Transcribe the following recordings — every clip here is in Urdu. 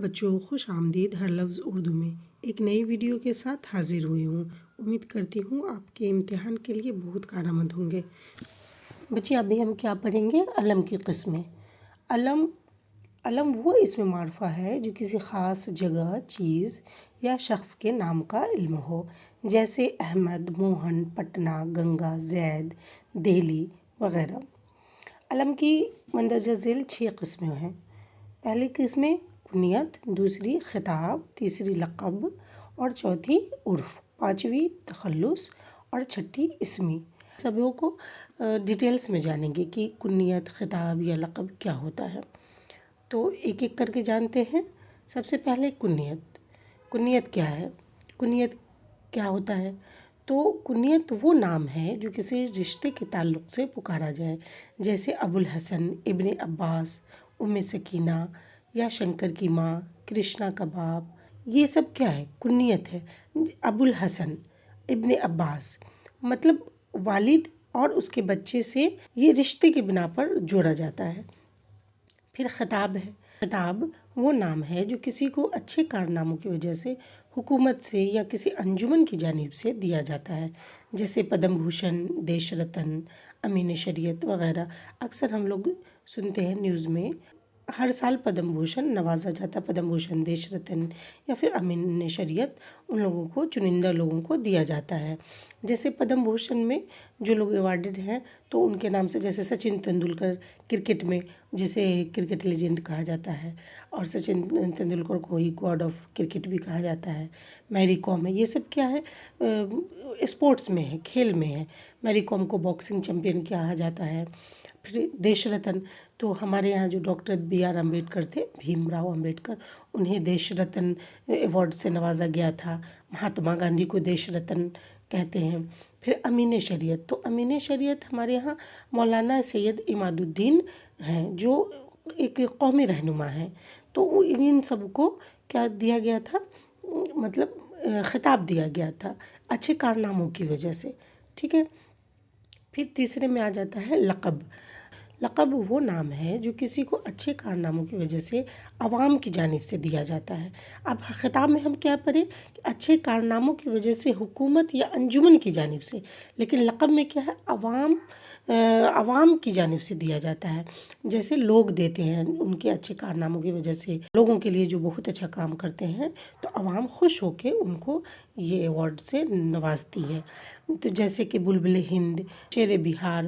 بچوں، خوش آمدید ہر لفظ اردو میں ایک نئی ویڈیو کے ساتھ حاضر ہوئی ہوں۔ امید کرتی ہوں آپ کے امتحان کے لیے بہت کارآمد ہوں گے۔ بچے، ابھی ہم کیا پڑھیں گے؟ علم کی قسمیں۔ علم وہ اسم معرفہ ہے جو کسی خاص جگہ، چیز یا شخص کے نام کا علم ہو، جیسے احمد، موہن، پٹنہ، گنگا، زید، دہلی وغیرہ۔ علم کی مندرجہ ذیل 6 قسمیں ہیں۔ پہلی قسمیں کنیت، دوسری خطاب، تیسری لقب اور چوتھی عرف، پانچویں تخلص اور چھٹی اسمی۔ سبوں کو ڈیٹیلز میں جانیں گے کہ کنیت، خطاب یا لقب کیا ہوتا ہے۔ تو ایک ایک کر کے جانتے ہیں۔ سب سے پہلے کنیت۔ کنیت کیا ہے؟ کنیت کیا ہوتا ہے؟ تو کنیت وہ نام ہے جو کسی رشتے کے تعلق سے پکارا جائے، جیسے ابو الحسن، ابن عباس، ام سکینہ یا شنکر کی ماں، کرشنا کا باپ۔ یہ سب کیا ہے؟ کنیت ہے۔ ابو الحسن، ابن عباس، مطلب والد اور اس کے بچے سے یہ رشتے کی بنا پر جوڑا جاتا ہے۔ پھر خطاب ہے۔ خطاب وہ نام ہے جو کسی کو اچھے کارناموں کی وجہ سے حکومت سے یا کسی انجمن کی جانب سے دیا جاتا ہے، جیسے پدم بھوشن، دیش رتن، امین شریعت وغیرہ۔ اکثر ہم لوگ سنتے ہیں نیوز میں، ہر سال پدم بھوشن نوازا جاتا ہے، پدم بھوشن، دیش رتن یا پھر امین شریعت ان لوگوں کو، چنندہ لوگوں کو دیا جاتا ہے۔ جیسے پدم بھوشن میں جو لوگ ایوارڈڈ ہیں تو ان کے نام سے، جیسے سچن تندولکر کرکٹ میں، جسے کرکٹ لیجنڈ کہا جاتا ہے، اور سچن تندولکر کو ہی گاڈ آف کرکٹ بھی کہا جاتا ہے۔ میری کوم ہے، یہ سب کیا ہے؟ اسپورٹس میں ہے، کھیل میں ہے۔ میری کوم کو باکسنگ چیمپئن کہا جاتا ہے۔ پھر دیش رتن، تو ہمارے یہاں جو ڈاکٹر بی آر امبیڈکر تھے، بھیم راؤ امبیڈکر، انہیں دیش رتن ایوارڈ سے نوازا گیا تھا۔ مہاتما گاندھی کو دیش رتن کہتے ہیں۔ پھر امین شریعت، تو امین شریعت ہمارے یہاں مولانا سید عماد الدین ہیں، جو ایک قومی رہنما ہیں۔ تو ان سب کو کیا دیا گیا تھا؟ مطلب خطاب دیا گیا تھا اچھے کارناموں کی وجہ سے، ٹھیک ہے۔ پھر تیسرے میں آ جاتا ہے لقب۔ لقب وہ نام ہے جو کسی کو اچھے کارناموں کی وجہ سے عوام کی جانب سے دیا جاتا ہے۔ اب خطاب میں ہم کیا پڑھیں کہ اچھے کارناموں کی وجہ سے حکومت یا انجمن کی جانب سے، لیکن لقب میں کیا ہے؟ عوام کی جانب سے دیا جاتا ہے، جیسے لوگ دیتے ہیں ان کے اچھے کارناموں کی وجہ سے، لوگوں کے لیے جو بہت اچھا کام کرتے ہیں تو عوام خوش ہو کے ان کو یہ ایوارڈ سے نوازتی ہے۔ تو جیسے کہ بلبل ہند، شیر بہار۔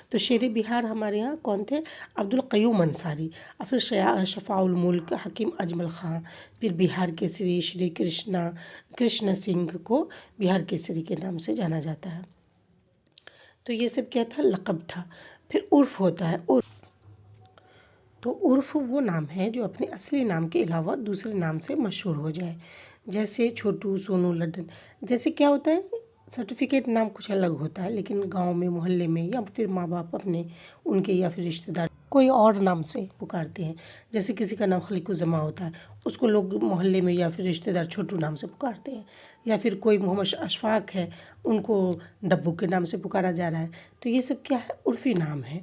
تو شیر بہار ہمارے یہاں کون تھے؟ عبد القیوم انصاری۔ اور پھر شفاء الملک حکیم اجمل خان۔ پھر بہار کیسری شری کرشن سنگھ کو بہار کیسری کے نام سے جانا جاتا ہے۔ تو یہ سب کیا تھا؟ لقب تھا۔ پھر عرف ہوتا ہے۔ تو عرف وہ نام ہے جو اپنے اصلی نام کے علاوہ دوسرے نام سے مشہور ہو جائے، جیسے چھوٹو، سونو، لڈن۔ جیسے کیا ہوتا ہے؟ سرٹیفکیٹ نام کچھ الگ ہوتا ہے، لیکن گاؤں میں، محلے میں یا پھر ماں باپ اپنے ان کے یا پھر رشتہ دار کوئی اور نام سے پکارتے ہیں۔ جیسے کسی کا نام خلیق الزماں ہوتا ہے، اس کو لوگ محلے میں یا پھر رشتہ دار چھوٹو نام سے پکارتے ہیں، یا پھر کوئی محمد اشفاق ہے، ان کو ڈبو کے نام سے پکارا جا رہا ہے۔ تو یہ سب کیا ہے؟ عرفی نام ہے،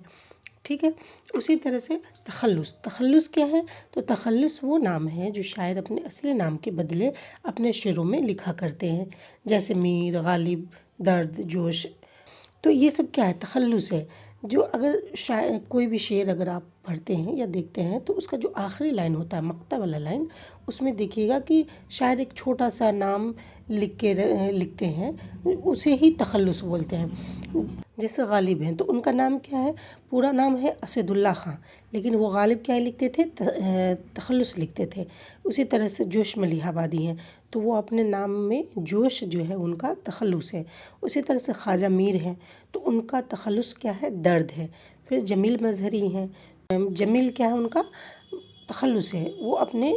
ٹھیک ہے۔ اسی طرح سے تخلص۔ تخلص کیا ہے؟ تو تخلص وہ نام ہے جو شاعر اپنے اصلی نام کے بدلے اپنے شعروں میں لکھا کرتے ہیں، جیسے میر، غالب، درد، جوش۔ تو یہ سب کیا ہے؟ تخلص ہے۔ جو اگر کوئی بھی شعر اگر آپ پڑھتے ہیں یا دیکھتے ہیں تو اس کا جو آخری لائن ہوتا ہے، مقطع والا لائن، اس میں دیکھیے گا کہ شاعر ایک چھوٹا سا نام لکھتے ہیں، اسے ہی تخلص بولتے ہیں۔ جیسے غالب ہیں تو ان کا نام کیا ہے؟ پورا نام ہے اسد اللہ خان، لیکن وہ غالب کیا لکھتے تھے؟ تخلص لکھتے تھے۔ اسی طرح سے جوش ملیح آبادی ہیں تو وہ اپنے نام میں جوش جو ہے ان کا تخلص ہے۔ اسی طرح سے خواجہ میر ہیں تو ان کا تخلص کیا ہے؟ درد ہے۔ پھر جمیل مظہری ہیں، جمیل کیا ہے ان کا؟ تخلص ہے، وہ اپنے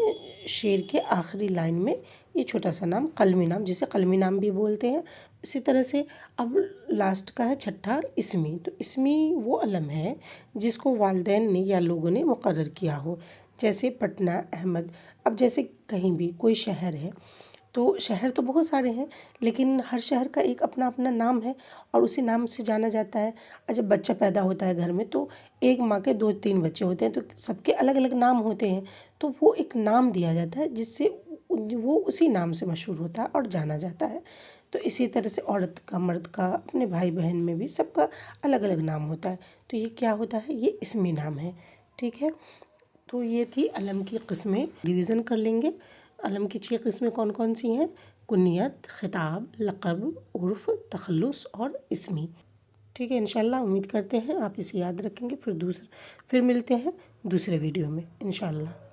شعر کے آخری لائن میں یہ چھوٹا سا نام، قلمی نام، جسے قلمی نام بھی بولتے ہیں۔ اسی طرح سے اب لاسٹ کا ہے چھٹا اسمی۔ تو اسمی وہ علم ہے جس کو والدین نے یا لوگوں نے مقرر کیا ہو، جیسے پٹنہ، احمد۔ اب جیسے کہیں بھی کوئی شہر ہے تو شہر تو بہت سارے ہیں، لیکن ہر شہر کا ایک اپنا اپنا نام ہے اور اسی نام سے جانا جاتا ہے۔ اور جب بچہ پیدا ہوتا ہے گھر میں تو ایک ماں کے 2-3 بچے ہوتے ہیں، تو سب کے الگ الگ نام ہوتے ہیں، تو وہ ایک نام دیا جاتا ہے جس سے وہ اسی نام سے مشہور ہوتا ہے اور جانا جاتا ہے۔ تو اسی طرح سے عورت کا، مرد کا، اپنے بھائی بہن میں بھی سب کا الگ الگ نام ہوتا ہے۔ تو یہ کیا ہوتا ہے؟ یہ اسمی نام ہے، ٹھیک ہے۔ تو یہ تھی علم کی قسمیں، ریویژن کر لیں گے۔ علم کی 6 قسمیں کون کون سی ہیں؟ کنیت، خطاب، لقب، عرف، تخلص اور اسمی، ٹھیک ہے۔ انشاءاللہ امید کرتے ہیں آپ اسے یاد رکھیں گے۔ پھر ملتے ہیں دوسرے ویڈیو میں انشاءاللہ۔